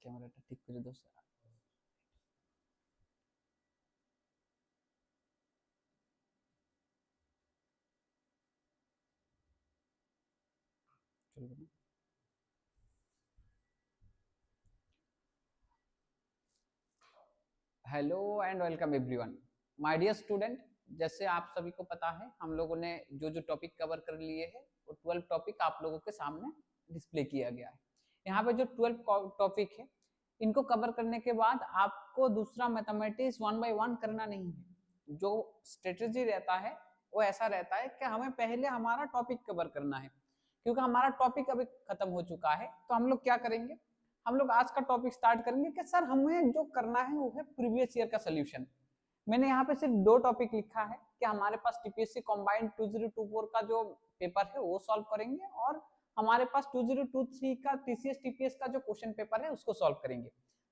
ক্যামেরাটা ঠিক করে দাও স্যার। চলবে না? Hello and welcome everyone my dear student. जैसे आप सभी को पता है हम लोगों ने जो जो टॉपिक कवर कर लिए हैं वो 12 टॉपिक आप लोगों के सामने डिस्प्ले किया गया है। यहाँ पे जो 12 टॉपिक है इनको कवर करने के बाद आपको दूसरा मैथमेटिक्स 1 बाय 1 करना नहीं है। जो स्ट्रेटेजी रहता है वो ऐसा रहता है कि हमें पहले हमारा टॉपिक कवर करना है, क्योंकि हमारा टॉपिक अभी खत्म हो चुका है। तो हम लोग क्या करेंगे, हम लोग आज का टॉपिक स्टार्ट करेंगे कि सर हमें जो करना है वो है प्रीवियस ईयर का सोल्यूशन। मैंने यहाँ पे सिर्फ 2 टॉपिक लिखा है कि हमारे पास टीपीएससी कंबाइंड 2024 का जो पेपर है वो सॉल्व करेंगे और हमारे पास 2023 का टीसीएस टीपीएस का जो क्वेश्चन पेपर है उसको सॉल्व करेंगे।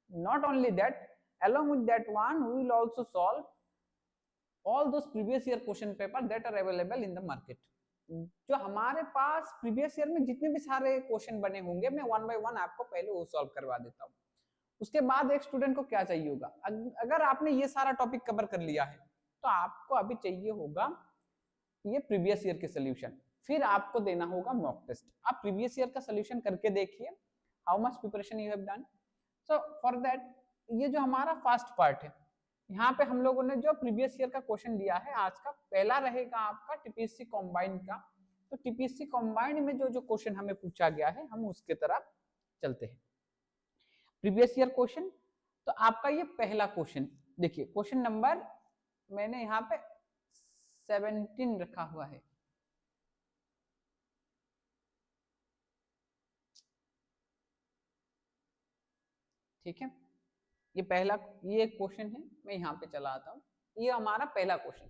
Not only that, along with that one we will also solve all those previous year question paper that are available in the market। जो हमारे पास प्रीवियस ईयर में जितने भी सारे क्वेश्चन बने होंगे मैं 1 बाय 1 आपको पहले वो सॉल्व करवा देता हूँ। उसके बाद एक स्टूडेंट को क्या चाहिए होगा, अगर आपने ये सारा टॉपिक कवर कर लिया है तो आपको अभी चाहिए होगा ये प्रीवियस ईयर के सोल्यूशन, फिर आपको देना होगा मॉक टेस्ट। आप प्रीवियस ईयर का सोल्यूशन करके देखिए how much preparation you have done. So for that ये जो हमारा फर्स्ट पार्ट है, यहाँ पे हम लोगों ने जो प्रीवियस ईयर का क्वेश्चन लिया है आज का पहला रहेगा आपका टीपीएससी कॉम्बाइंड का। तो टीपीएससी कॉम्बाइंड में जो जो क्वेश्चन हमें पूछा गया है हम उसके तरफ चलते हैं। प्रीवियस ईयर क्वेश्चन, तो आपका ये पहला क्वेश्चन देखिए, क्वेश्चन नंबर मैंने यहाँ पे 17 रखा हुआ है। ठीक है, ये पहला ये क्वेश्चन है, मैं यहाँ पे चला आता हूँ। ये हमारा पहला क्वेश्चन,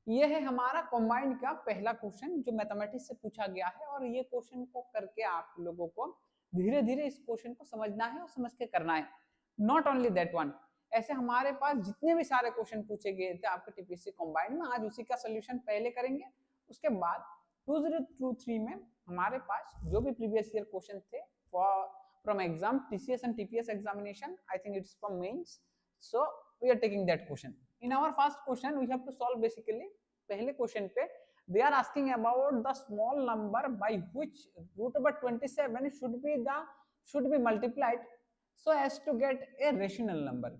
ये है हमारा कंबाइंड का पहला क्वेश्चन जो मैथमेटिक्स से पूछा गया है। और ये क्वेश्चन को करके आप लोगों को धीरे धीरे इस क्वेश्चन को समझना है और समझ के करना है। नॉट ओनली दैट वन, ऐसे हमारे पास जितने भी सारे क्वेश्चन पूछे गए थे आपके टीपीएससी कंबाइंड में, आज उसी का सोल्यूशन पहले करेंगे। उसके बाद 2023 में हमारे पास जो भी प्रीवियस ईयर क्वेश्चन थे from exam TCS and TPS examination, I think it's from mains, so we are taking that question. In our first question we have to solve basically पहले क्वेश्चन पे they are asking about the small number by which root over 27 should be multiplied so as to get a rational number.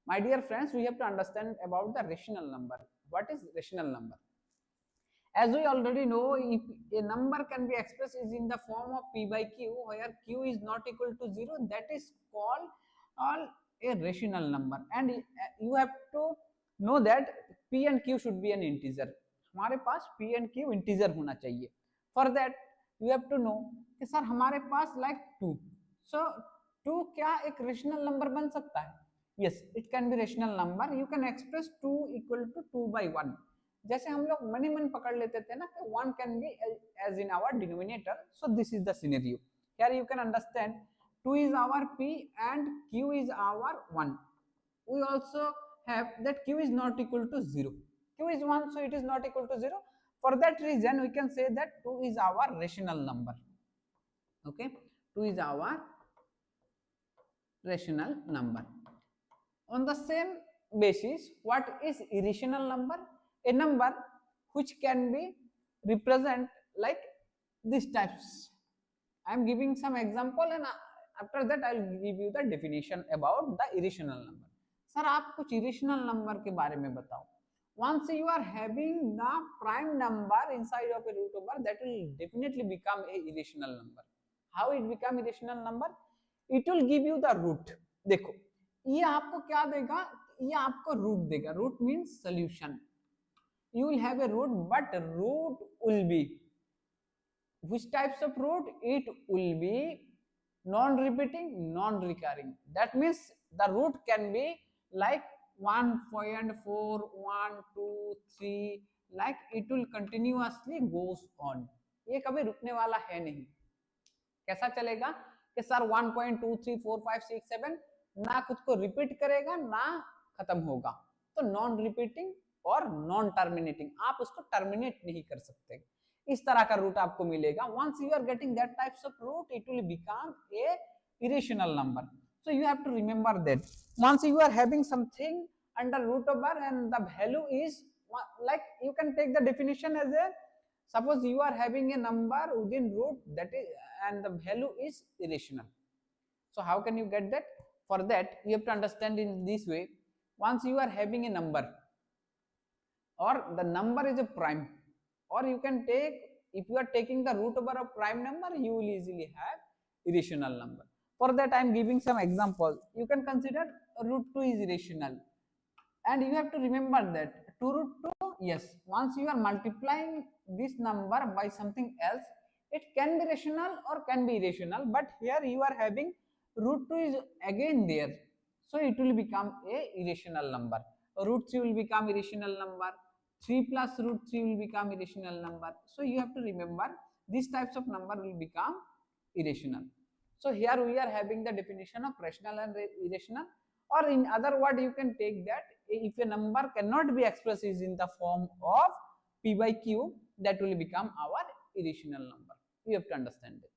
My dear friends, we have to understand about the rational number. What is rational number? As we already know, if a number can be expressed is in the form of p by q, where q is not equal to 0, that is called a rational number. And you have to know that p and q should be an integer. हमारे पास p and q integer होना चाहिए। For that you have to know कि sir हमारे पास like 2, so 2 क्या एक rational number बन सकता है? Yes, it can be rational number. You can express 2 equal to 2 by 1. जैसे हम लोग मन ही मन पकड़ लेते थे ना कि 1 can be as in our denominator, so this is the scenario. Here you can understand 2 is our p and q is our 1. We also have that q is not equal to 0. q is 1, so it is not equal to 0. For that reason we can say that 2 is our rational number. Okay, 2 is our rational number. On the same basis, what is irrational number? A number which can be represent like these types. I am giving some example and after that I will give you the definition about the irrational number. Sir आप कुछ irrational number के बारे में बताओ. Once you are having the prime number inside of a root over, that will definitely become a irrational number. How it become irrational number? It will give you the root. देखो ये आपको क्या देगा, ये आपको रूट देगा. Root means solution. You will have a root, but root will be which types of root? It will be non-repeating, non-recurring. That means the root can be like 1.4, 1, 2, 3, like it will continuously goes on. ये कभी रुकने वाला है नहीं. कैसा चलेगा कि sir 1.23456 ना खुद को रिपीट करेगा ना खत्म होगा. तो नॉन रिपीटिंग और नॉन टर्मिनेटिंग, आप उसको टर्मिनेट नहीं कर सकते. इस तरह का रूट आपको मिलेगा. Once you are getting that types of root, it will become a irrational number. So you have to remember that once you are having something under root over and the value is like, you can take the definition as a, suppose you are having a number within root that is and the value is irrational. So how can you get that? For that you have to understand in this way. Once you are having a number or the number is a prime, or you can take, if you are taking the root over of prime number, you will easily have irrational number. For that I am giving some example. You can consider root 2 is irrational, and you have to remember that 2 root 2, yes, once you are multiplying this number by something else, it can be rational or can be irrational, but here you are having root 2 is again there, so it will become a irrational number. Root 3 will become irrational number, 3 plus root 3 will become irrational number. So you have to remember these types of number will become irrational. So here we are having the definition of rational and irrational, or in other word you can take that if a number cannot be expressed in the form of p by q, that will become our irrational number. You have to understand it.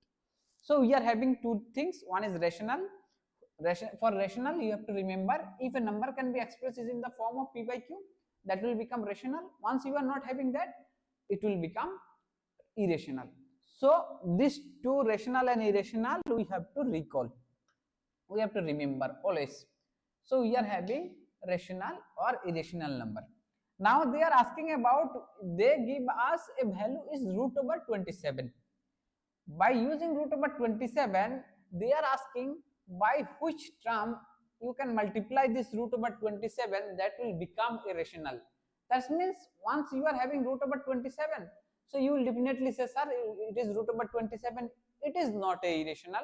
So we are having two things. One is rational. For rational you have to remember, if a number can be expressed in the form of p by q, that will become rational. Once you are not having that, it will become irrational. So these two, rational and irrational, we have to recall, we have to remember always. So we are having rational or irrational number. Now they are asking about, they give us a value is root over 27. By using root over 27, they are asking by which term you can multiply this root over 27 that will become irrational. That means once you are having root over 27, so you will definitely say, sir, it is root over 27. It is not a irrational,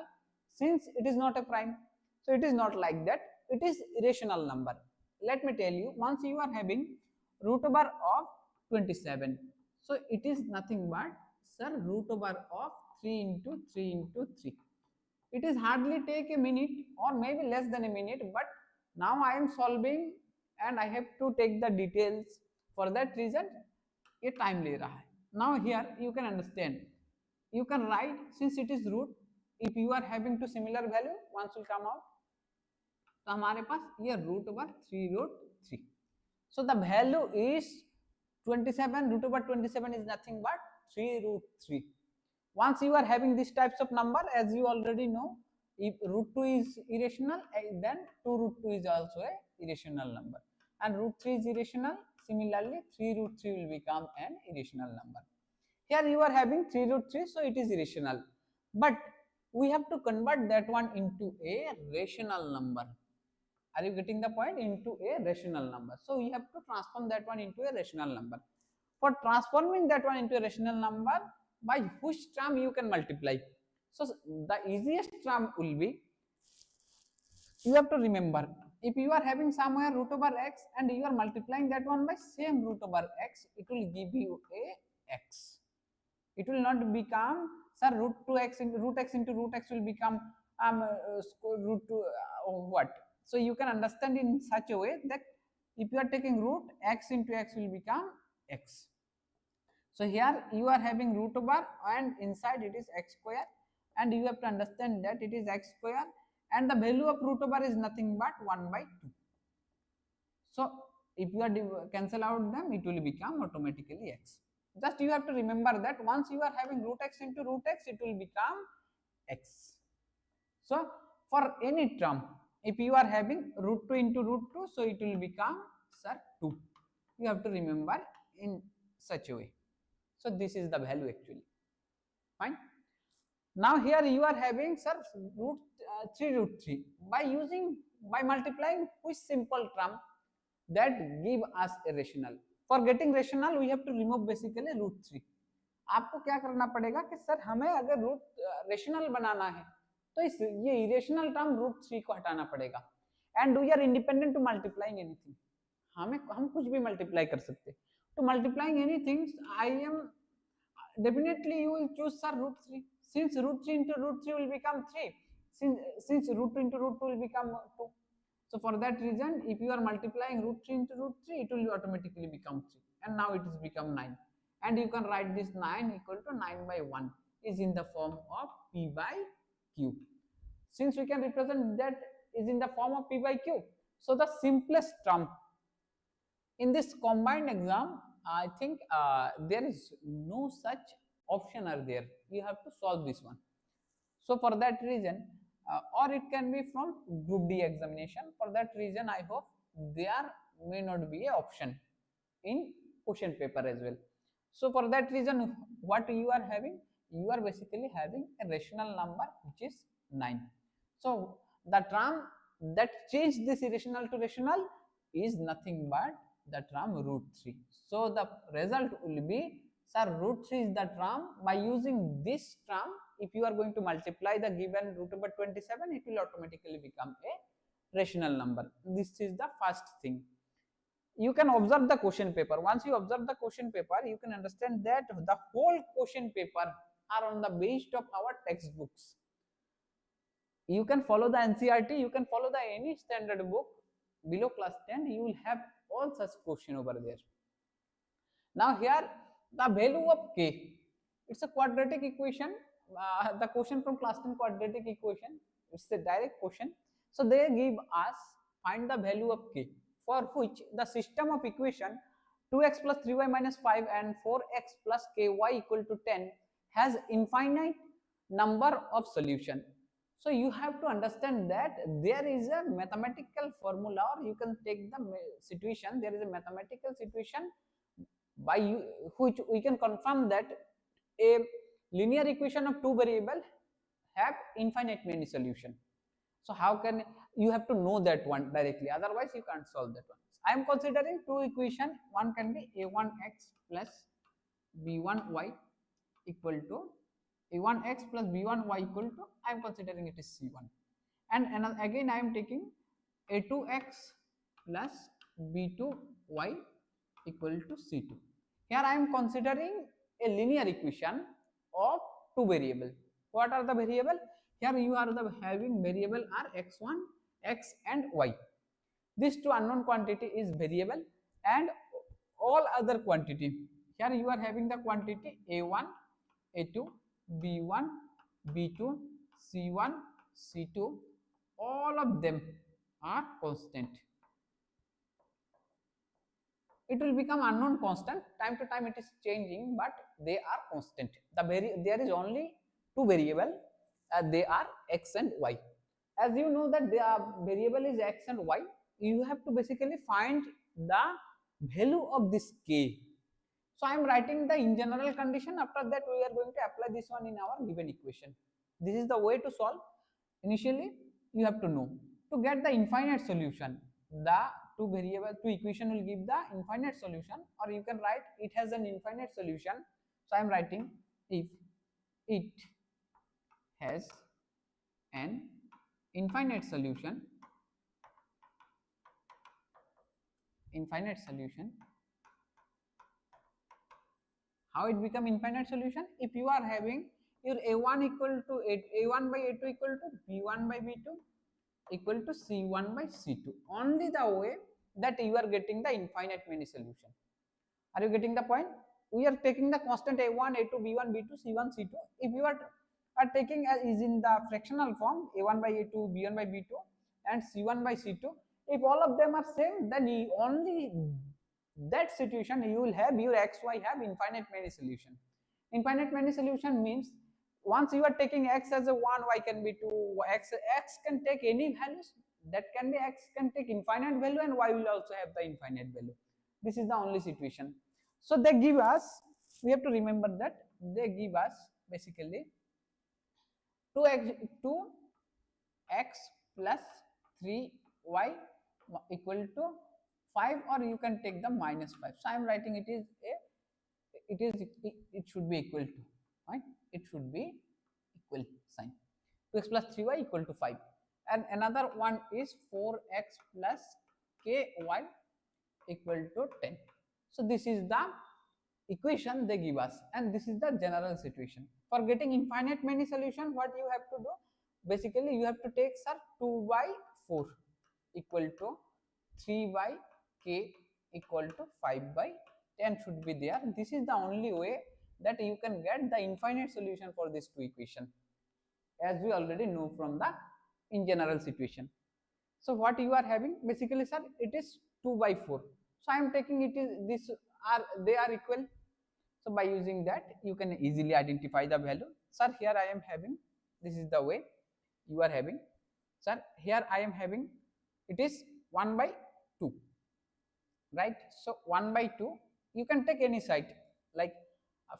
since it is not a prime. So it is not like that. It is irrational number. Let me tell you, once you are having root over of 27, so it is nothing but, sir, root over of 3 into 3 into 3. It is hardly take a minute or maybe less than a minute, but now I am solving and I have to take the details. For that reason, ये time ले रहा है. Now here you can understand. You can write, since it is root, if you are having two similar value, once will come out. तो हमारे पास ये root over 3 root 3. So the value is 27. Root over 27 is nothing but 3 root 3. Once you are having these types of number, as you already know, if root 2 is irrational, then 2 root 2 is also a irrational number, and root 3 is irrational. Similarly, 3 root 3 will become an irrational number. Here you are having 3 root 3, so it is irrational, but we have to convert that one into a rational number. Are you getting the point? Into a rational number. So we have to transform that one into a rational number. For transforming that one into a rational number, by which term you can multiply? So the easiest term will be, you have to remember, if you are having somewhere root over x and you are multiplying that one by same root over x, it will give you a x. It will not become, sir, root 2x into root x will become root 2 what. So you can understand in such a way that if you are taking root, x into x will become x. So here you are having root over and inside it is x square, and you have to understand that it is x square and the value of root over is nothing but 1 by 2. So if you are cancel out them, it will become automatically x. Just you have to remember that once you are having root x into root x, it will become x. So for any term, If you are having root 2 into root 2, so it will become, sir, 2. You have to remember in such a way. So this is the value actually. Fine. Now here you are having, sir, root 3 root 3. By multiplying which simple term that give us a rational. For getting rational, we have to remove basically root 3. आपको क्या करना पड़ेगा कि sir हमें अगर root rational बनाना है तो इस ये इरेशनल टर्म रूट 3 को हटाना पड़ेगा. And we are independent to multiplying anything. हम कुछ भी मल्टीप्लाई कर सकते. To multiplying anything I am definitely you will choose, sir, root 3. Since root 3 into root 3 will become 3. Since root 2 into root 2 will become 2. So for that reason, if you are multiplying root 3 into root 3, it will automatically become 3. And now it is become 9. And you can write this 9 equal to 9 by 1 is in the form of P by Q. Since we can represent that is in the form of P by Q, so the simplest term in this combined exam, I think there is no such option are there. You have to solve this one. So for that reason, or it can be from group D examination. For that reason, I hope there may not be an option in question paper as well. So for that reason, what you are having? You are basically having a rational number which is 9. So the term that changed this irrational to rational is nothing but the term root 3. So the result will be, sir, root 3 is the term. By using this term, if you are going to multiply the given root over 27, it will automatically become a rational number. This is the first thing. You can observe the question paper. Once you observe the question paper, you can understand that the whole question paper are on the basis of our textbooks. You can follow the NCERT, you can follow the any standard book below class 10, you will have all such question over there. Now here the value of k, it's a quadratic equation. The question from class 10 quadratic equation, it's a direct question. So they give us find the value of k, for which the system of equation 2x plus 3y minus 5 and 4x plus ky equal to 10 has infinite number of solution. So you have to understand that there is a mathematical formula, or you can take the situation, there is a mathematical situation by which we can confirm that a linear equation of two variable have infinite many solution. So how can you have to know that one directly, otherwise you can't solve that one. I am considering two equation. One can be a1x plus b1y equal to a1x plus b1y equal to, I am considering it is c1, and again I am taking a2x plus b2y equal to c2. Here I am considering a linear equation of two variable. What are the variable? Here you are having variable are x1, x and y. These two unknown quantity is variable, and all other quantity. Here you are having the quantity a1, a2, b1, b2, c1, c2. All of them are constant. It will become unknown constant. Time to time it is changing, but they are constant. There is only two variable. They are x and y. As you know that the variable is x and y, you have to basically find the value of this k. So I am writing the in general condition. After that we are going to apply this one in our given equation. This is the way to solve. Initially you have to know to get the infinite solution, the two equation will give the infinite solution, or you can write it has an infinite solution. So I am writing if it has an infinite solution, how it become infinite solution? If you are having your a1 equal to a1 by a2 equal to b1 by b2 equal to c1 by c2, only the way that you are getting the infinite many solution. Are you getting the point? We are taking the constant a1, a2, b1, b2, c1, c2. If you are taking is in the fractional form a1 by a2, b1 by b2 and c1 by c2, if all of them are same, then only that situation you will have your xy have infinite many solution. Infinite many solution means once you are taking x as a 1, y can be 2, x can take any values, that can be x can take infinite value and y will also have the infinite value. This is the only situation. So they give us, we have to remember that they give us basically 2x plus 3y equal to 5, or you can take the minus 5. So I am writing it should be equal to, right? It should be equal sign. 2x plus 3y equal to 5. And another one is 4x plus ky equal to 10. So this is the equation they give us, and this is the general situation. For getting infinite many solution, what you have to do, basically you have to take, sir, 2 by 4 equal to 3 by k equal to 5 by 10 should be there. This is the only way that you can get the infinite solution for this two equation, as we already know from the in general situation. So what you are having, basically, sir, it is 2 by 4. So I am taking it is this are they are equal. So by using that, you can easily identify the value. Sir, here I am having, this is the way you are having. Sir, here I am having, it is 1 by 2, right? So 1 by 2, you can take any side, like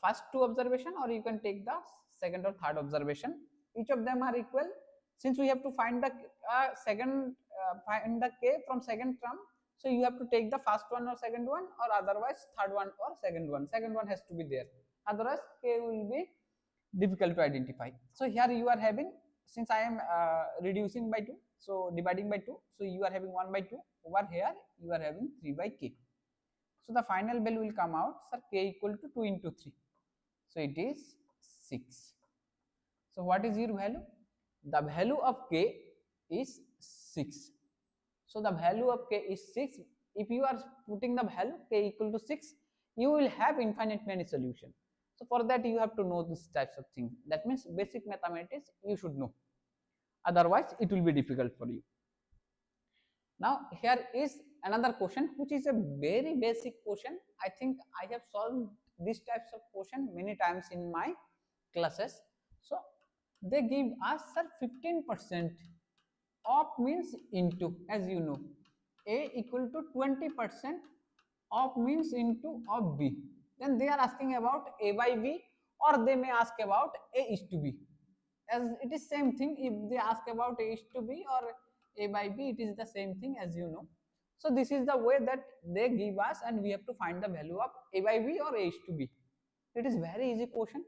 first two observation, or you can take the second or third observation. Each of them are equal. Since we have to find the find the k from second term, so you have to take the first one or second one, or otherwise third one or second one. Second one has to be there, otherwise k will be difficult to identify. So here you are having, since I am reducing by 2, so dividing by 2, so you are having 1 by 2. Over here you are having 3 by k. So the final value will come out, sir, k equal to 2 into 3. So it is 6. So what is your value? The value of k is 6. So the value of k is 6. If you are putting the value k equal to 6, you will have infinite many solution. So for that you have to know these types of things. That means basic mathematics you should know. Otherwise it will be difficult for you. Now here is another question, which is a very basic question. I think I have solved these types of question many times in my classes. So they give us, sir, 15% of means into, as you know, a equal to 20% of means into of b. Then they are asking about a by b, or they may ask about a is to b. As it is same thing, if they ask about a is to b or a by b, it is the same thing, as you know. So this is the way that they give us, and we have to find the value of a by b or a is to b. It is very easy question.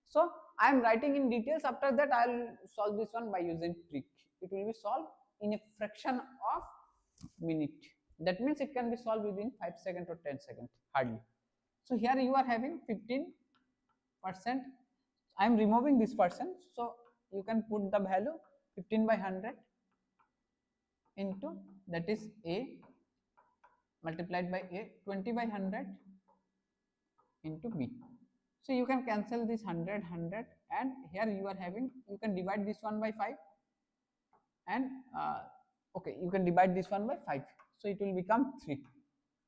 So I am writing in details. After that I will solve this one by using trick. It will be solved in a fraction of minute. That means it can be solved within 5 seconds or 10 seconds, hardly. So here you are having 15%. I am removing this percent, so you can put the value 15 by 100 into, that is a, multiplied by a, 20 by 100 into b. So you can cancel this 100, and here you are having, you can divide this one by 5, and okay, you can divide this one by 5. So it will become 3,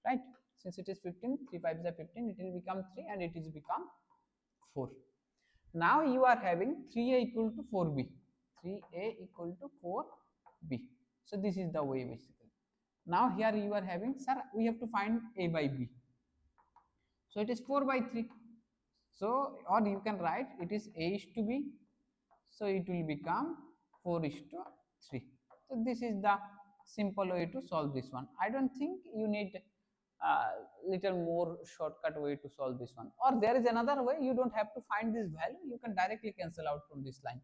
right? Since it is 15, 3 5s are 15, it will become 3, and it is become 4. Now you are having 3a equal to 4b. 3a equal to 4b. So this is the way basically. Now here you are having, sir, we have to find a by b. So it is 4 by 3. So, or you can write it is a is to b. So it will become 4 is to 3. So this is the simple way to solve this one. I don't think you need little more shortcut way to solve this one. Or there is another way, you don't have to find this value, you can directly cancel out from this line.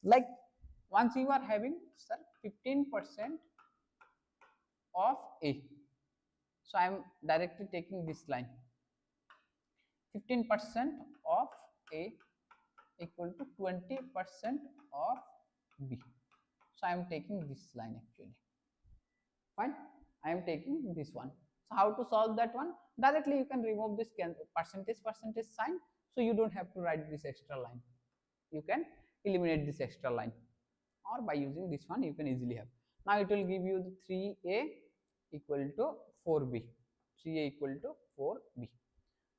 Like once you are having, sir, 15% of a. So I am directly taking this line. 15% of a equal to 20% of b. So I am taking this line actually. Fine. I am taking this one. So how to solve that one? Directly you can remove this percentage sign. So you don't have to write this extra line. You can eliminate this extra line, or by using this one you can easily have. Now it will give you the 3a equal to 4b. 3a equal to 4b.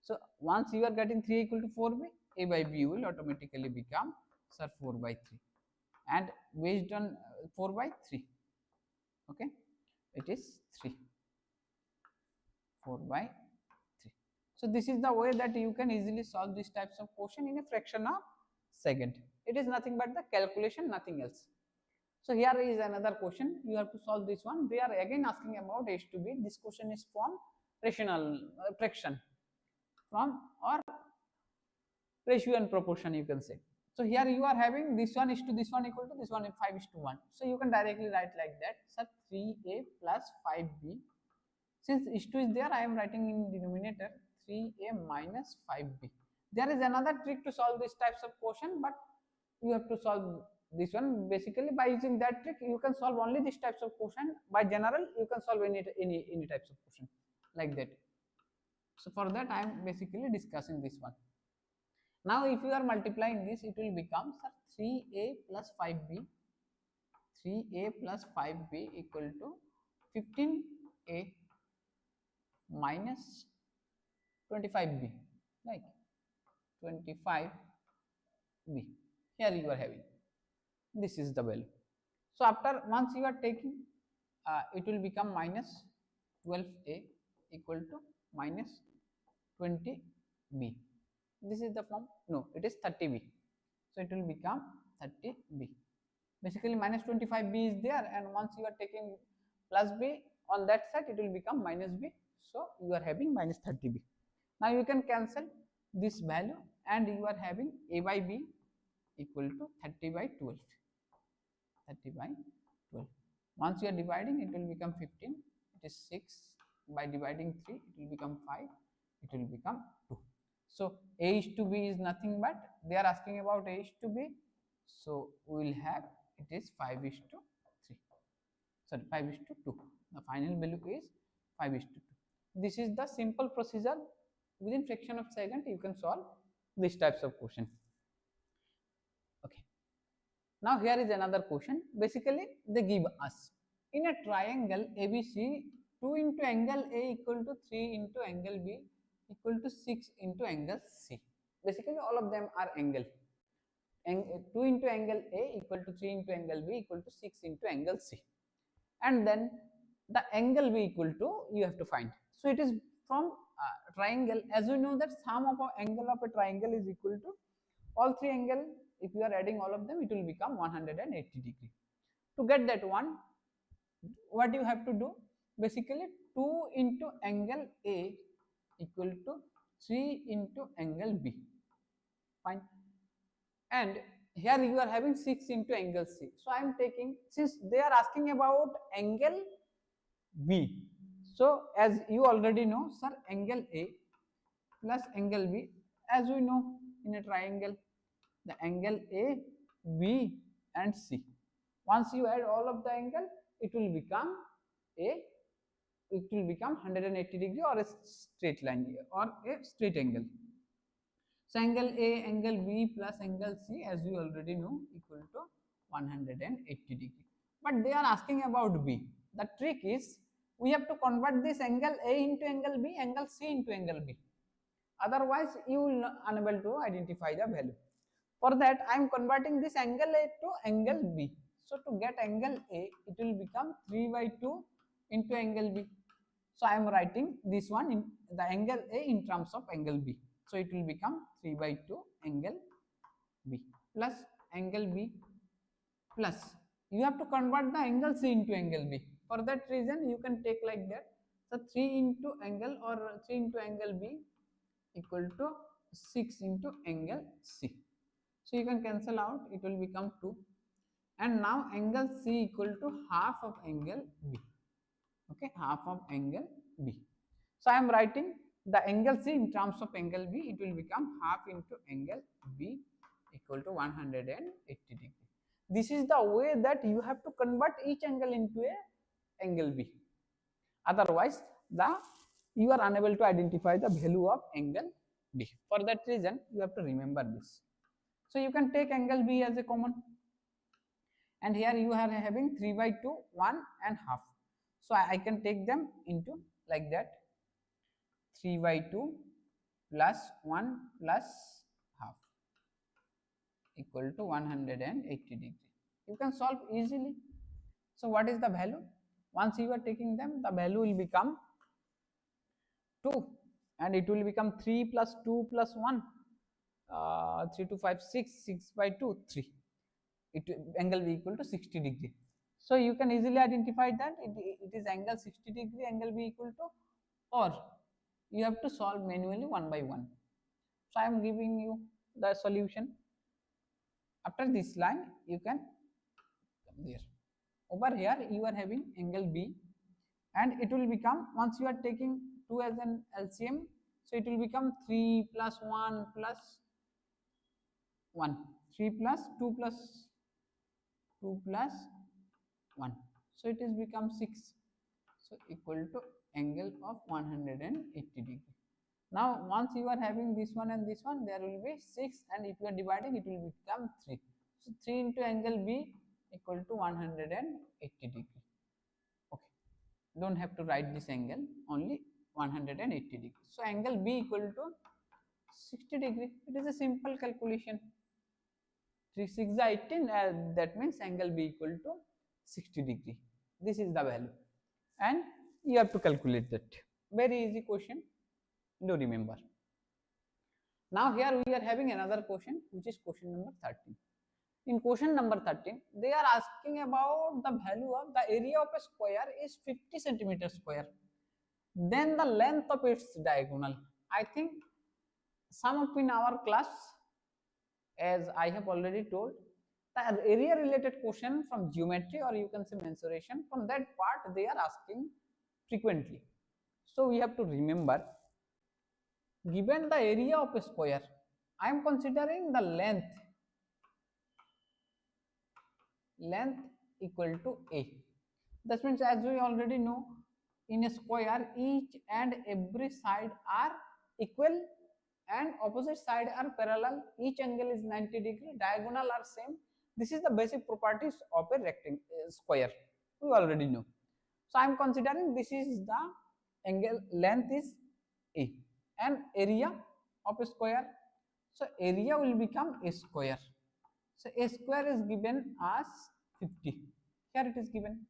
So once you are getting 3 equal to 4b, a by b will automatically become, sir, 4 by 3, and based on 4 by 3. Okay, it is 3, 4 by 3. So this is the way that you can easily solve these types of question in a fraction of second. It is nothing but the calculation, nothing else. So here is another question. You have to solve this one. They are again asking about h to b. This question is from rational fraction, from or ratio and proportion, you can say. So here you are having this one is to this one equal to this one, 5 is to 1. So you can directly write like that. So 3a plus 5b. Since is 2 is there, I am writing in denominator 3a minus 5b. There is another trick to solve these types of question, but you have to solve this one. Basically, by using that trick, you can solve only these types of question. By general, you can solve any types of question like that. So for that, I am basically discussing this one. Now, if you are multiplying this, it will become 3a plus 5b. 3a plus 5b equal to 15a minus 25b, like 25b. Here you are having, this is the value. So after once you are taking, it will become minus 12a equal to minus 20b. This is the form. No, it is 30b. So it will become 30b. Basically minus 25b is there, and once you are taking plus b on that side, it will become minus b. So you are having minus 30b. Now you can cancel this value, and you are having a by b equal to 30 by 12. 30 by 12. Once you are dividing, it will become 15. It is 6. By dividing 3, it will become 5. It will become 2. So a is to b is nothing but, they are asking about a is to b. So we will have, it is 5 is to 3. Sorry, 5 is to 2. The final value is 5 is to 2. This is the simple procedure. Within fraction of second, you can solve these types of question. Okay. Now here is another question. Basically, they give us in a triangle ABC, 2 into angle A equal to 3 into angle B equal to 6 into angle C. Basically, all of them are angle. 2 into angle A equal to 3 into angle B equal to 6 into angle C. And then the angle B equal to, you have to find. So it is from triangle. As we know that sum of an angle of a triangle is equal to all three angle. If you are adding all of them, it will become 180 degree. To get that one, what you have to do, basically 2 into angle A equal to 3 into angle B. Fine. And here you are having 6 into angle C. So I am taking, since they are asking about angle B, so as you already know, sir, angle A plus angle B, as we know in a triangle, the angle A, B and C. Once you add all of the angle, it will become 180 degree or a straight line or a straight angle. So angle A, angle B plus angle C, as we already know, equal to 180 degree. But they are asking about B. The trick is, we have to convert this angle A into angle B, angle C into angle B. Otherwise, you will not unable to identify the value. For that, I am converting this angle A to angle B. So to get angle A, it will become 3 by 2 into angle B. So I am writing this one in the angle A in terms of angle B. So it will become 3 by 2 angle B plus angle B plus, you have to convert the angle C into angle B. For that reason, you can take like that. So 3 into angle or 3 into angle B equal to 6 into angle C. So you can cancel out, it will become 2. And now angle C equal to half of angle B. Okay, half of angle B. So I am writing the angle C in terms of angle B, it will become half into angle B equal to 180 degree. This is the way that you have to convert each angle into a angle B. Otherwise, you are unable to identify the value of angle B. For that reason, you have to remember this. So you can take angle B as a common. And here you are having 3 by 2, 1 and half. So I can take them into like that. 3 by 2 plus 1 plus half equal to 180 degree. You can solve easily. So what is the value? Once you are taking them, the value will become 2, and it will become 3 plus 2 plus 1, 3 to 5 6, 6 by 2 3, it angle be equal to 60 degree. So you can easily identify that it is angle 60 degree, angle be equal to, or you have to solve manually one by one. So I am giving you the solution. After this line you can come there. Over here you are having angle B, and it will become, once you are taking 2 as an LCM, so it will become 3 plus 1 plus 1, 3 plus 2 plus 2 plus 1, so it is become 6, so equal to angle of 180 degree. Now once you are having this one and this one, there will be 6, and if you are dividing, it will become 3. So 3 into angle B equal to 180 degree. Okay, don't have to write this angle, only 180 degree. So angle B equal to 60 degree. It is a simple calculation. 3 6 is 18, that means angle B equal to 60 degree. This is the value, and you have to calculate that. Very easy question, do remember. Now here we are having another question, which is question number 13. In question number 13, they are asking about the value of the area of a square is 50 centimeter square. Then the length of its diagonal. I think some of in our class, as I have already told, the area related question from geometry, or you can say mensuration, from that part they are asking frequently. So we have to remember, given the area of a square, I am considering the length equal to A. That means, as we already know, in a square each and every side are equal and opposite side are parallel, each angle is 90 degree, diagonal are same. This is the basic properties of a rectangle square, we already know. So I am considering this is the angle, length is A, and area of a square, so area will become a square. So a square is given as 50, here it is given.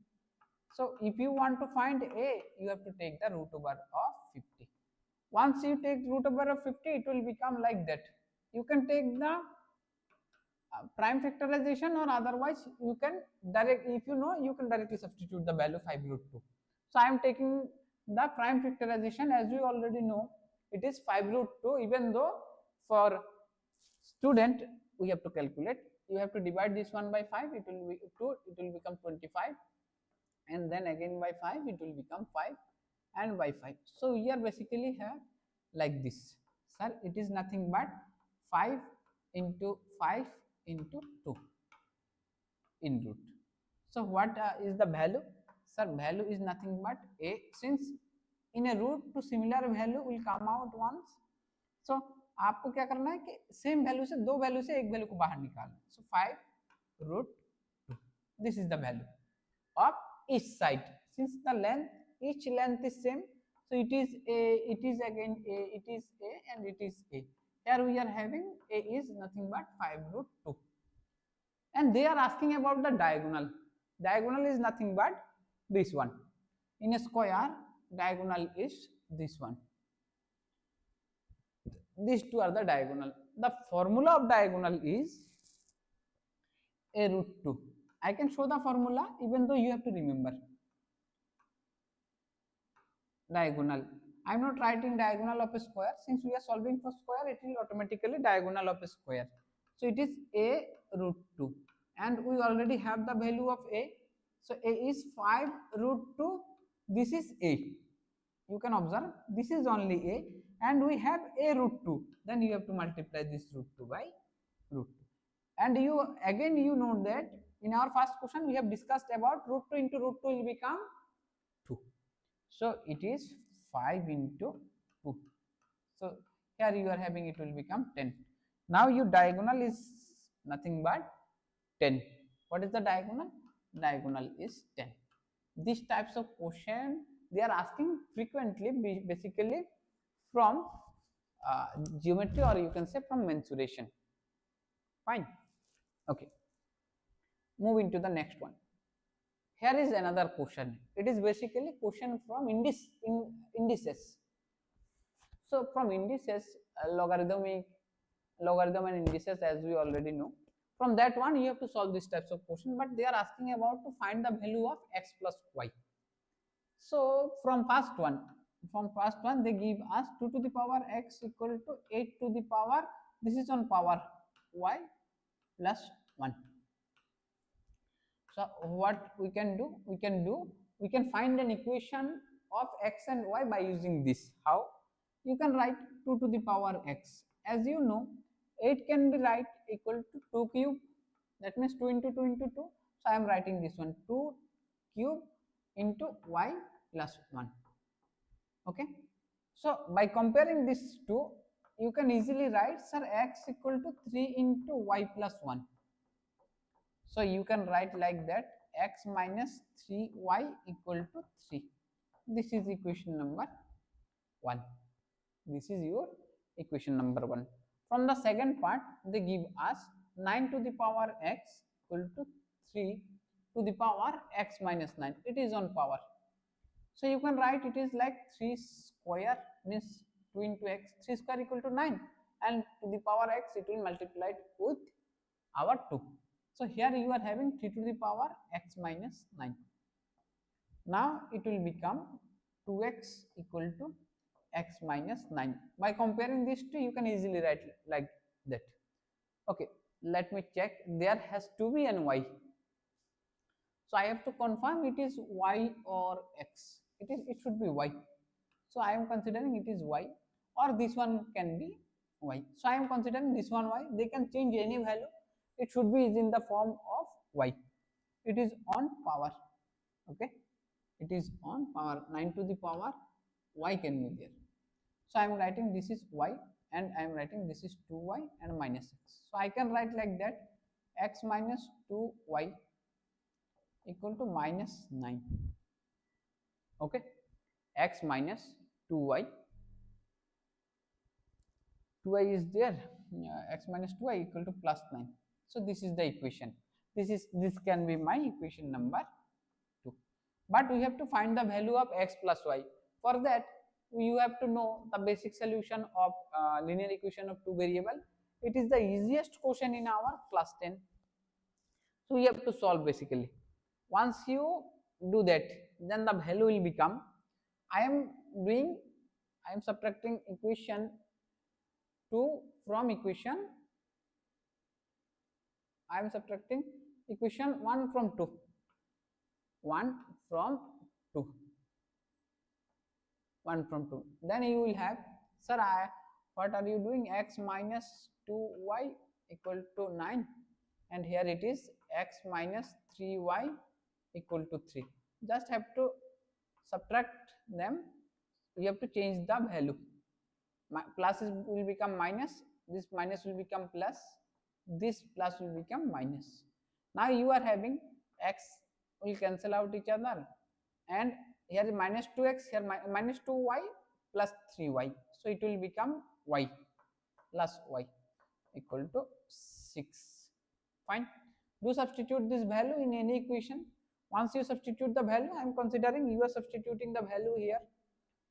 So if you want to find A, you have to take the root over of 50. Once you take root over of 50, it will become like that. You can take the prime factorization, or otherwise you can if you know, you can directly substitute the value 5 root 2. So I am taking the prime factorization, as we already know, it is 5 root 2, even though for student we have to calculate, you have to divide this one by 5, it will be 2, it will become 25, and then again by 5, it will become 5, and by 5. So here basically have like this, sir, it is nothing but 5 into 5 into 2 in root. So what is the value? Sir, value is nothing but A, since in a root to similar value will come out once. So आपको क्या करना है कि same value से दो value से एक value को बाहर निकालना. So 5 root 2, this is the value of each side. Since the length, each length is same, so it is A, it is again A, it is A, and it is A. Here we are having A is nothing but 5 root 2. And they are asking about the diagonal. Diagonal is nothing but this one. In a square, diagonal is this one. These two are the diagonal. The formula of diagonal is A root 2. I can show the formula, even though you have to remember. Diagonal. I am not writing diagonal of a square. Since we are solving for square, it will automatically diagonal of a square. So it is A root 2. And we already have the value of A. So A is 5 root 2. This is A. You can observe, this is only A, and we have A root 2. Then you have to multiply this root 2 by root 2. And you again, you know that in our first question we have discussed about root 2 into root 2 will become 2. So it is 5 into 2. So here you are having, it will become 10. Now your diagonal is nothing but 10. What is the diagonal? Diagonal is 10. These types of question they are asking frequently, basically from geometry, or you can say from mensuration. Fine. Okay. Moving to the next one. Here is another question. It is basically question from indices. So from indices, logarithm and indices, as we already know. From that one, you have to solve these types of question, but they are asking about to find the value of x plus y. So from first one, they give us 2 to the power x equal to 8 to the power, this is on power y plus 1. So what we can do? We can find an equation of x and y by using this. How? You can write 2 to the power x. As you know, 8 can be write equal to 2 cube. That means 2 into 2 into 2. So I am writing this one 2 cube into y plus 1. Okay. So by comparing these two, you can easily write, sir, x equal to 3 into y plus 1. So you can write like that, x minus 3y equal to 3. This is equation number 1. This is your equation number 1. From the second part, they give us 9 to the power x equal to 3 to the power x minus 9. It is on power. So you can write it is like 3 square means 2 into x, 3 square equal to 9, and to the power x it will multiply with our 2. So here you are having 3 to the power x minus 9. Now it will become 2x equal to x minus 9. By comparing these two, you can easily write like that. Okay, let me check. There has to be an y. So I have to confirm it is y or x. It should be y. So I am considering it is y, or this one can be y. So I am considering this one y. They can change any value. It should be in the form of y. It is on power. Okay. It is on power. 9 to the power y can be there. So I am writing this is y, and I am writing this is 2y and minus x. So I can write like that, x minus 2y equal to minus 9. Okay, x minus 2y, 2y is there, x minus 2y equal to plus 9. So this is the equation. This can be my equation number 2. But we have to find the value of x plus y. For that, you have to know the basic solution of linear equation of two variable. It is the easiest question in our class 10. So we have to solve basically. Once you do that, then the value will become, I am subtracting equation 2 from equation, I am subtracting equation 1 from 2. 1 from 2. 1 from 2. Then you will have, sir, what are you doing? X minus 2y equal to 9. And here it is x minus 3y equal to 3. Just have to subtract them. You have to change the value. Plus will become minus, this minus will become plus, this plus will become minus. Now you are having x will cancel out each other, and here is minus 2x, here minus 2y plus 3y. So it will become y plus y equal to 6. Fine. Do substitute this value in any equation. Once you substitute the value, I am considering you are substituting the value here.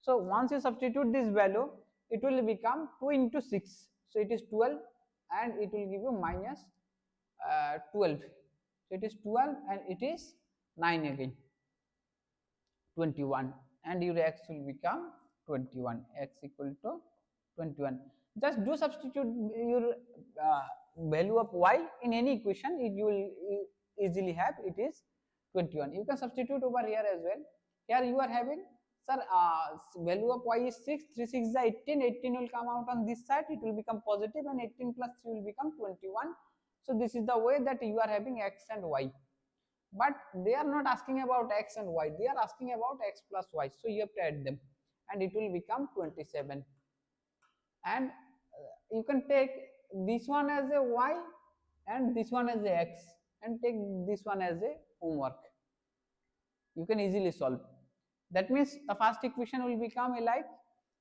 So once you substitute this value, it will become 2 into 6. So it is 12, and it will give you minus 12. So it is 12 and it is 9 again. 21, and your x will become 21. X equal to 21. Just do substitute your value of y in any equation. You will easily have it is 21. You can substitute over here as well. Here you are having, sir, value of y is 6. 3 6 is 18. 18 will come out on this side. It will become positive, and 18 plus 3 will become 21. So this is the way that you are having x and y. But they are not asking about x and y, they are asking about x plus y. So you have to add them, and it will become 27. And you can take this one as a y and this one as a x, and take this one as a homework. You can easily solve. That means the first equation will become alike,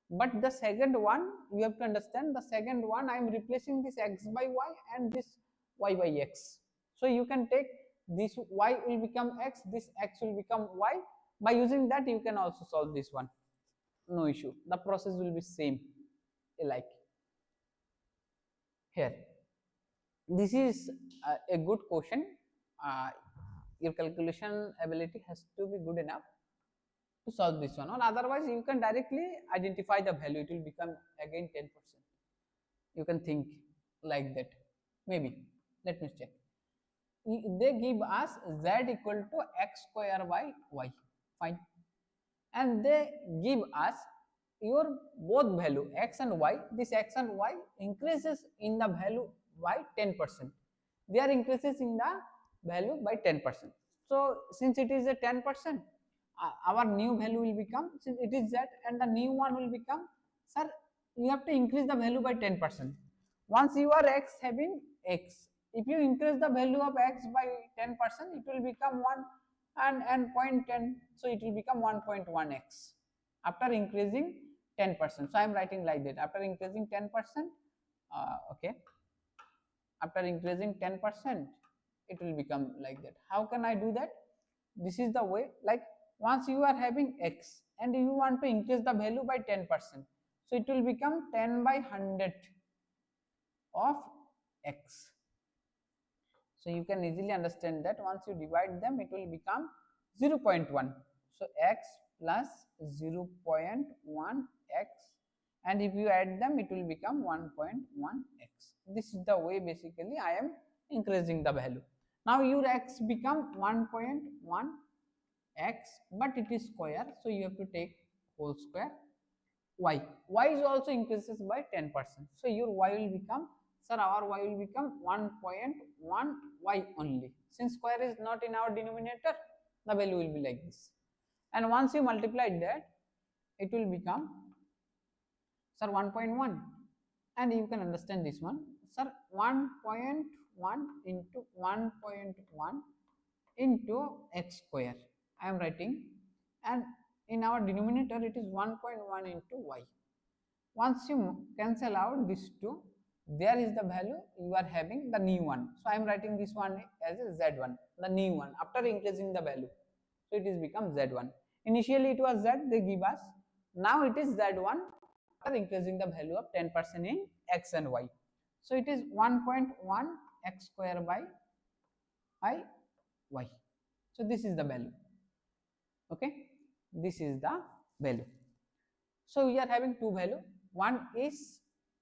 but the second one, you have to understand, the second one I am replacing this x by y and this y by x. So you can take this y will become x, this x will become y. By using that you can also solve this one, no issue, the process will be same like here. This is a good question. uh, your calculation ability has to be good enough to solve this one, or otherwise you can directly identify the value, it will become again 10%. You can think like that, maybe. Let me check. They give us z equal to x square by y, fine, and they give us your both value x and y. This x and y increases in the value by 10%, they are increases in the value by 10%. So since it is a 10%, our new value will become, since it is z and the new one will become, sir, you have to increase the value by 10%. Once you are x having x, if you increase the value of x by 10%, it will become 1 and 0.10, so it will become 1.1x after increasing 10%. So I am writing like that, after increasing 10%, okay, after increasing 10%, it will become like that. How can I do that? This is the way, like once you are having x and you want to increase the value by 10%, so it will become 10 by 100 of x. So you can easily understand that once you divide them, it will become 0.1. So x plus 0.1 x, and if you add them, it will become 1.1 x. This is the way basically I am increasing the value. Now your x become 1.1 x, but it is square, so you have to take whole square. Y is also increases by 10%, so your y will become, sir, our y will become 1.1 y only, since square is not in our denominator, the value will be like this. And once you multiply that, it will become, sir, 1.1, and you can understand this one, sir, 1.1 into 1.1 into x square, I am writing, and in our denominator it is 1.1 into y. Once you cancel out these two, there is the value you are having, the new one. So I am writing this one as a z1, the new one, after increasing the value. So it is become z1. Initially it was z, they give us. Now it is z1 after increasing the value of 10% in x and y. So it is 1.1 x square by I y. So this is the value. Okay, this is the value. So we are having two value. One is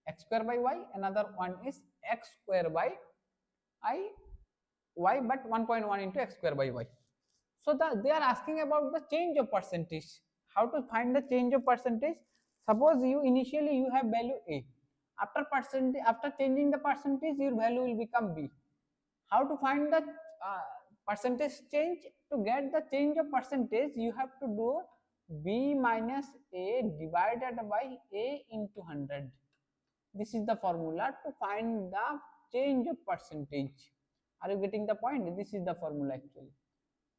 x square by y, another one is x square by I y, but 1.1 into x square by y. So they are asking about the change of percentage. How to find the change of percentage? Suppose you initially you have value a, after changing the percentage, your value will become b. How to find the percentage change? To get the change of percentage, you have to do b minus a divided by a into 100. This is the formula to find the change of percentage. Are you getting the point? This is the formula actually.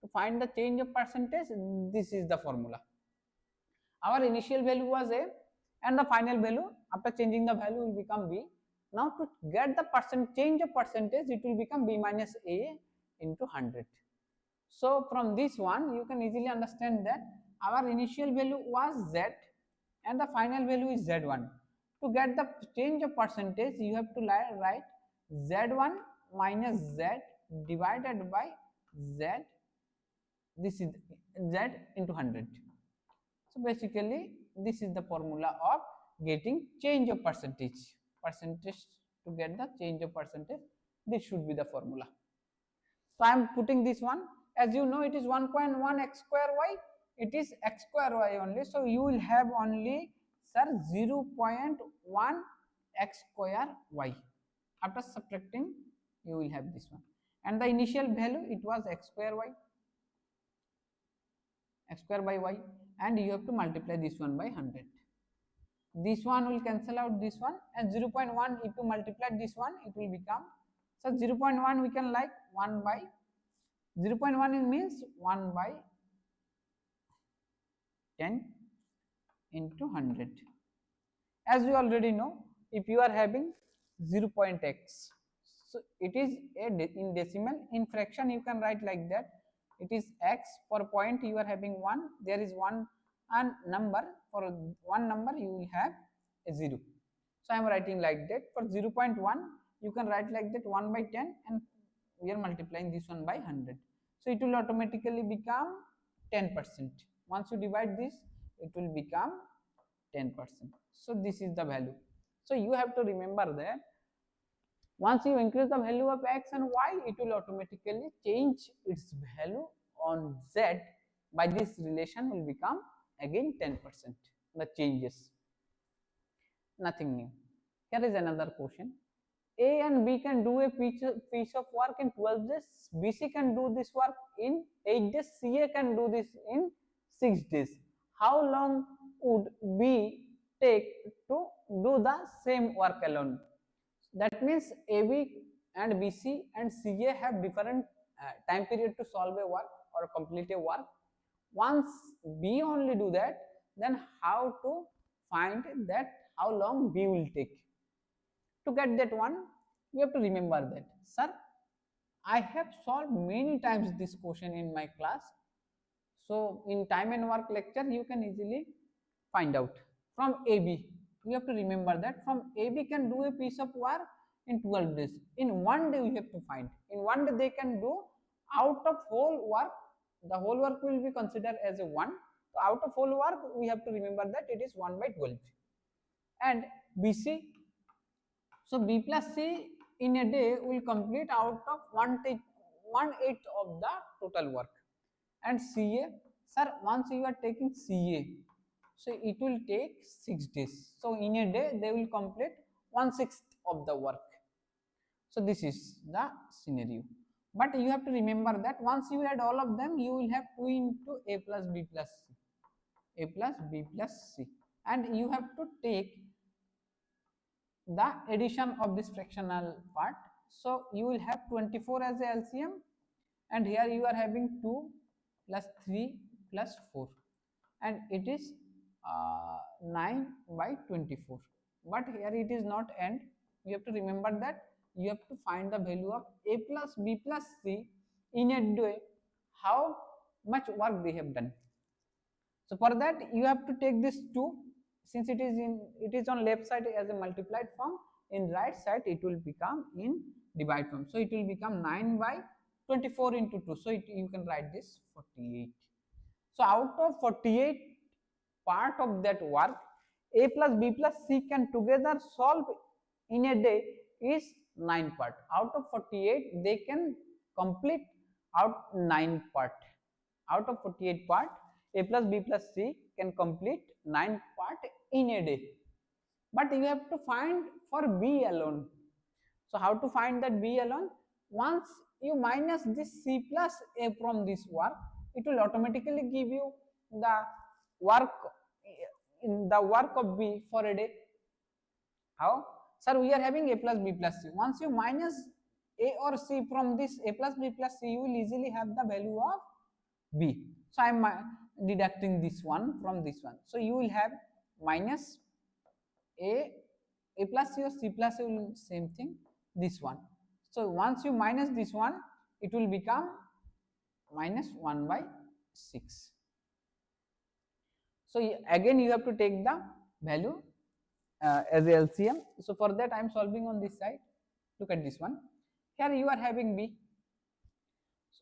To find the change of percentage, this is the formula. Our initial value was a, and the final value after changing the value will become b. Now to get the change of percentage, it will become b minus a into 100. So from this one, you can easily understand that our initial value was z and the final value is z1. To get the change of percentage, you have to write z1 minus z divided by z, this is z into 100. So basically this is the formula of getting change of percentage. To get the change of percentage, this should be the formula. So I am putting this one, as you know it is 1.1 x square y, it is x square y only, so you will have only, sir, 0.1 x square y. After subtracting, you will have this one, and the initial value it was x square by y, and you have to multiply this one by 100. This one will cancel out this one, and 0.1 if you multiply this one, it will become, so 0.1 we can like 1 by 0.1 means 1 by 10 into 100. As we already know, if you are having 0.x, So it is in decimal. In fraction you can write like that. It is x. For point you are having 1. There is one and number. For one number you will have a 0. So I am writing like that. For 0.1 you can write like that 1 by 10, and we are multiplying this one by 100. So it will automatically become 10%. Once you divide this, it will become 10%. So this is the value. So you have to remember that once you increase the value of x and y, it will automatically change its value on z. By this relation will become again 10%. The changes, nothing new. Here is another question. A and B can do a piece of work in 12 days. BC can do this work in 8 days. CA can do this in 6 days. How long would B take to do the same work alone? That means AB and BC and CA have different time period to solve a work or complete a work. Once B only do that, then how to find that how long B will take? To get that one, you have to remember that, sir, I have solved many times this question in my class. So in time and work lecture, you can easily find out. From AB, you have to remember that from AB can do a piece of work in 12 days. In 1 day, you have to find. In 1 day, they can do out of whole work. The whole work will be considered as a 1. So out of whole work, we have to remember that it is 1 by 12. And BC, so B plus C in a day will complete out of 1/8 of the total work. And CA, sir, once you are taking CA, so it will take 6 days. So in a day they will complete 1/6 of the work. So this is the scenario. But you have to remember that once you add all of them, you will have 2 into A plus B plus C. A plus B plus C. And you have to take the addition of this fractional part. So you will have 24 as a LCM, and here you are having 2 plus 3 plus 4, and it is 9 by 24. But here it is not end. You have to remember that you have to find the value of A plus B plus C in a day, how much work they have done. So for that you have to take this 2, since it is on left side as a multiplied form, in right side it will become in divide form. So it will become 9 by 24 into 2. So you can write this 48. So out of 48 part of that work, A plus B plus C can together solve in a day is 9 part. Out of 48 they can complete out 9 part. Out of 48 part, A plus B plus C can complete 9 part in a day. But you have to find for B alone. So how to find that B alone? Once you minus this C plus A from this work, it will automatically give you the work in the work of B for a day. How? Sir, we are having A plus B plus C. Once you minus A or C from this A plus B plus C, you will easily have the value of B. So I am deducting this one from this one. So you will have minus A plus C or C plus A will same thing, this one. So once you minus this one, it will become minus 1 by 6. So again you have to take the value as a LCM. So for that I am solving on this side. Look at this one. Here you are having B.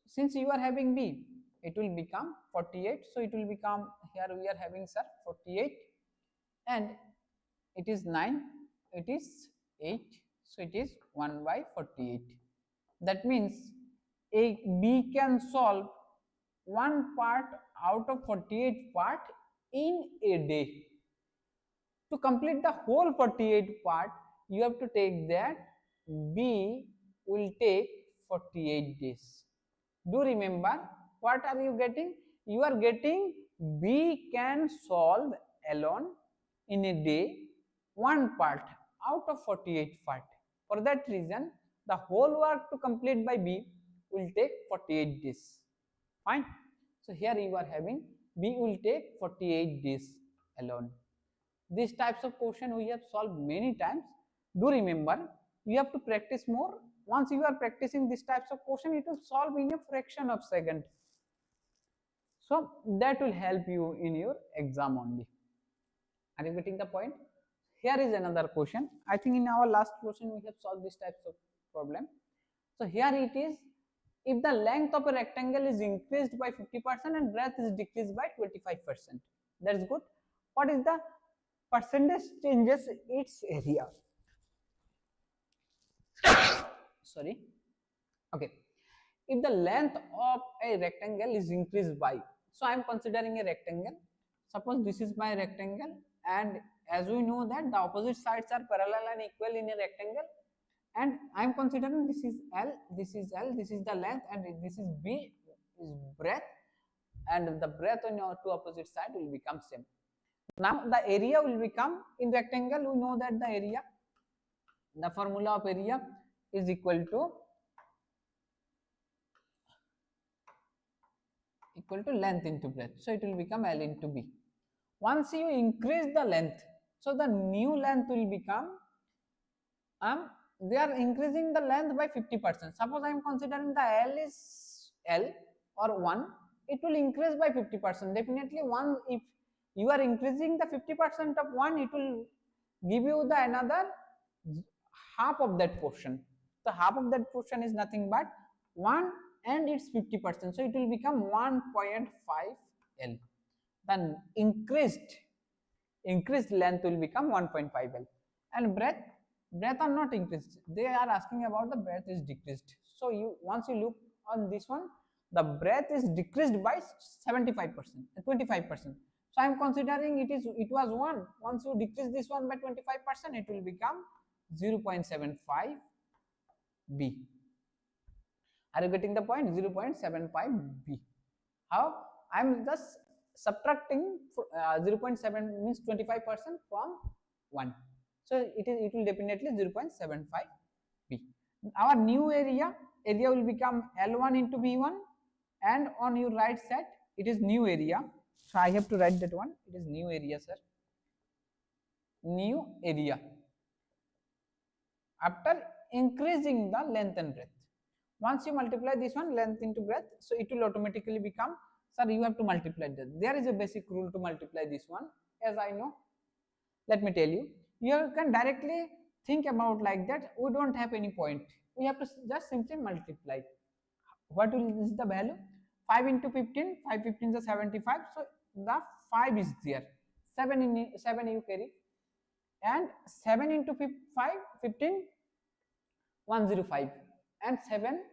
Since you are having B, it will become 48. So it will become, here we are having, sir, 48, and it is 9, it is 8. So it is 1 by 48. That means B can solve one part out of 48 part in a day. To complete the whole 48 part, you have to take that B will take 48 days. Do remember, what are you getting? You are getting B can solve alone in a day one part out of 48 part. For that reason, the whole work to complete by B will take 48 days. Fine. So here you are having B will take 48 days alone. These types of question we have solved many times. Do remember, you have to practice more once you are practicing these types of question, it will solve in a fraction of second. So that will help you in your exam only. Are you getting the point? Here is another question. I think in our last question we have solved this types of problem. So here it is, if the length of a rectangle is increased by 50% and breadth is decreased by 25%. That's good. What is the percentage changes its area? Sorry. Okay. If the length of a rectangle is increased by, so I am considering a rectangle. Suppose this is my rectangle, and as we know that the opposite sides are parallel and equal in a rectangle, and I am considering this is L, this is L, this is the length, and this is B is breadth, and the breadth on your two opposite sides will become same. Now the area will become, in rectangle we know that the area, the formula of area is equal to length into breadth, so it will become L into B. Once you increase the length, so the new length will become, they are increasing the length by 50%. Suppose I am considering the L is L or 1, it will increase by 50%. Definitely 1, if you are increasing the 50% of 1, it will give you the another half of that portion. The half of that portion is nothing but 1 and it's 50%. So it will become 1.5 L. Then increased length will become 1.5 L. And breadth are not increased. They are asking about the breadth is decreased. So you once you look on this one, the breadth is decreased by 75%, 25%. So I am considering it was 1. Once you decrease this one by 25%, it will become 0.75 B. Are you getting the point? 0.75 B. How? I am just subtracting 0.7 means 25% from 1. So it will definitely 0.75 B. Our new area will become L1 into B1, and on your right side it is new area. So I have to write that one. It is new area, sir. New area. After increasing the length and breadth. Once you multiply this one, length into breadth, so it will automatically become, sir, you have to multiply that. There is a basic rule to multiply this one, as I know. Let me tell you. You can directly think about like that. We don't have any point. We have to just simply multiply. What is the value? 5 into 15, 5 15 is 75. So the 5 is there. 7 you carry. And 7 into 5, 15, 105. And 7,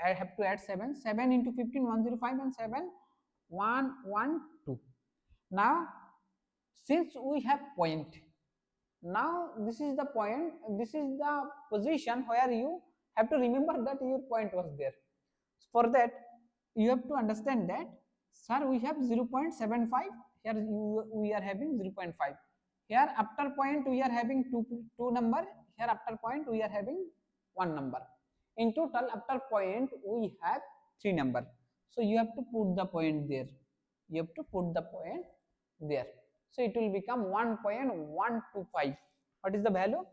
I have to add 7. 7 into 15, 105, and 7, 112. Now, since we have point, now this is the point, this is the position where you have to remember that your point was there. For that, you have to understand that, sir, we have 0.75, here we are having 0.5. Here after point we are having two number, here after point we are having 1 number. In total, after point we have 3 number. So you have to put the point there. You have to put the point there. So it will become 1.125. What is the value?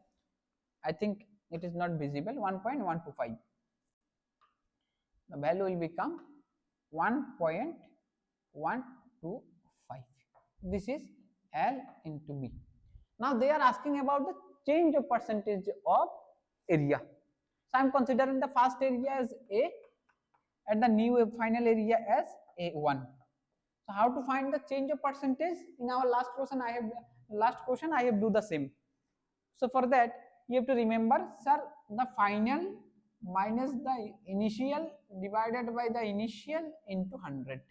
I think it is not visible. 1.125. The value will become 1.125. This is L into B. Now they are asking about the change of percentage of area. So I am considering the first area as A and the new final area as A1. So how to find the change of percentage? In our last question I have do the same. So for that you have to remember, sir, the final minus the initial divided by the initial into 100.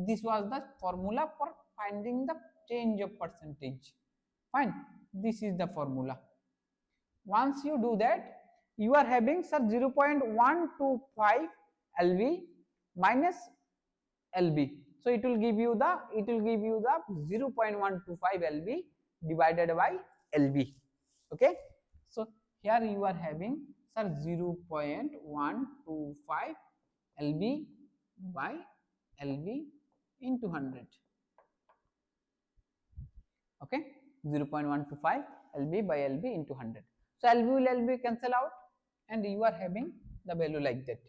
This was the formula for finding the change of percentage. Fine, this is the formula. Once you do that, you are having, sir, 0.125 LV minus LB. So it will give you the 0.125 LB divided by LB. Okay. So here you are having, sir, 0.125 LB by LB into 100. Okay. 0.125 LB by LB into 100. So LB will LB cancel out. and you are having the value like that.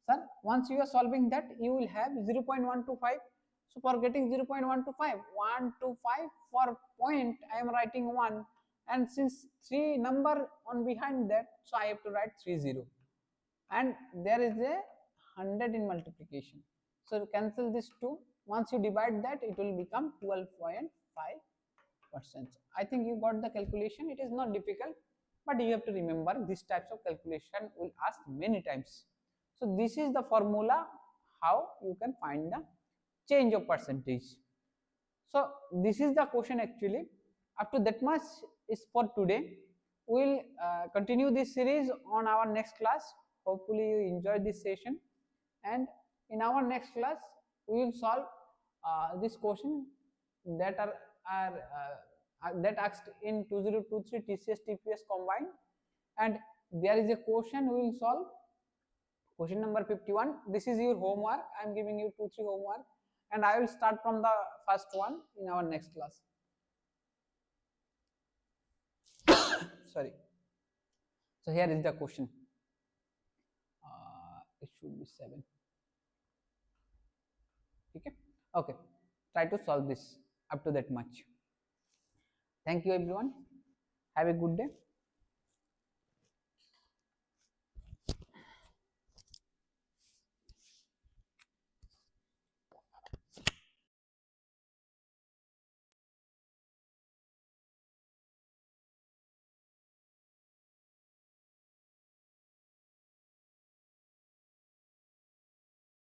Sir, once you are solving that, you will have 0.125. So for getting 0.125, 125 for point, I am writing 1, and since 3 number on behind that, so I have to write 30, and there is a 100 in multiplication. So cancel this 2. Once you divide that, it will become 12.5%. I think you got the calculation. It is not difficult, but you have to remember these types of calculation will ask many times. So this is the formula how you can find the change of percentage. So this is the question actually. Up to that much is for today. We will continue this series on our next class. Hopefully you enjoy this session, and in our next class we will solve this question that that asked in 2023 TCS TPS combined, and there is a question we will solve, question number 51. This is your homework. I am giving you 2-3 homework, and I will start from the first one in our next class. Sorry. So here is the question. It should be 7. Okay. Okay. Try to solve this up to that much. Thank you everyone. Have a good day.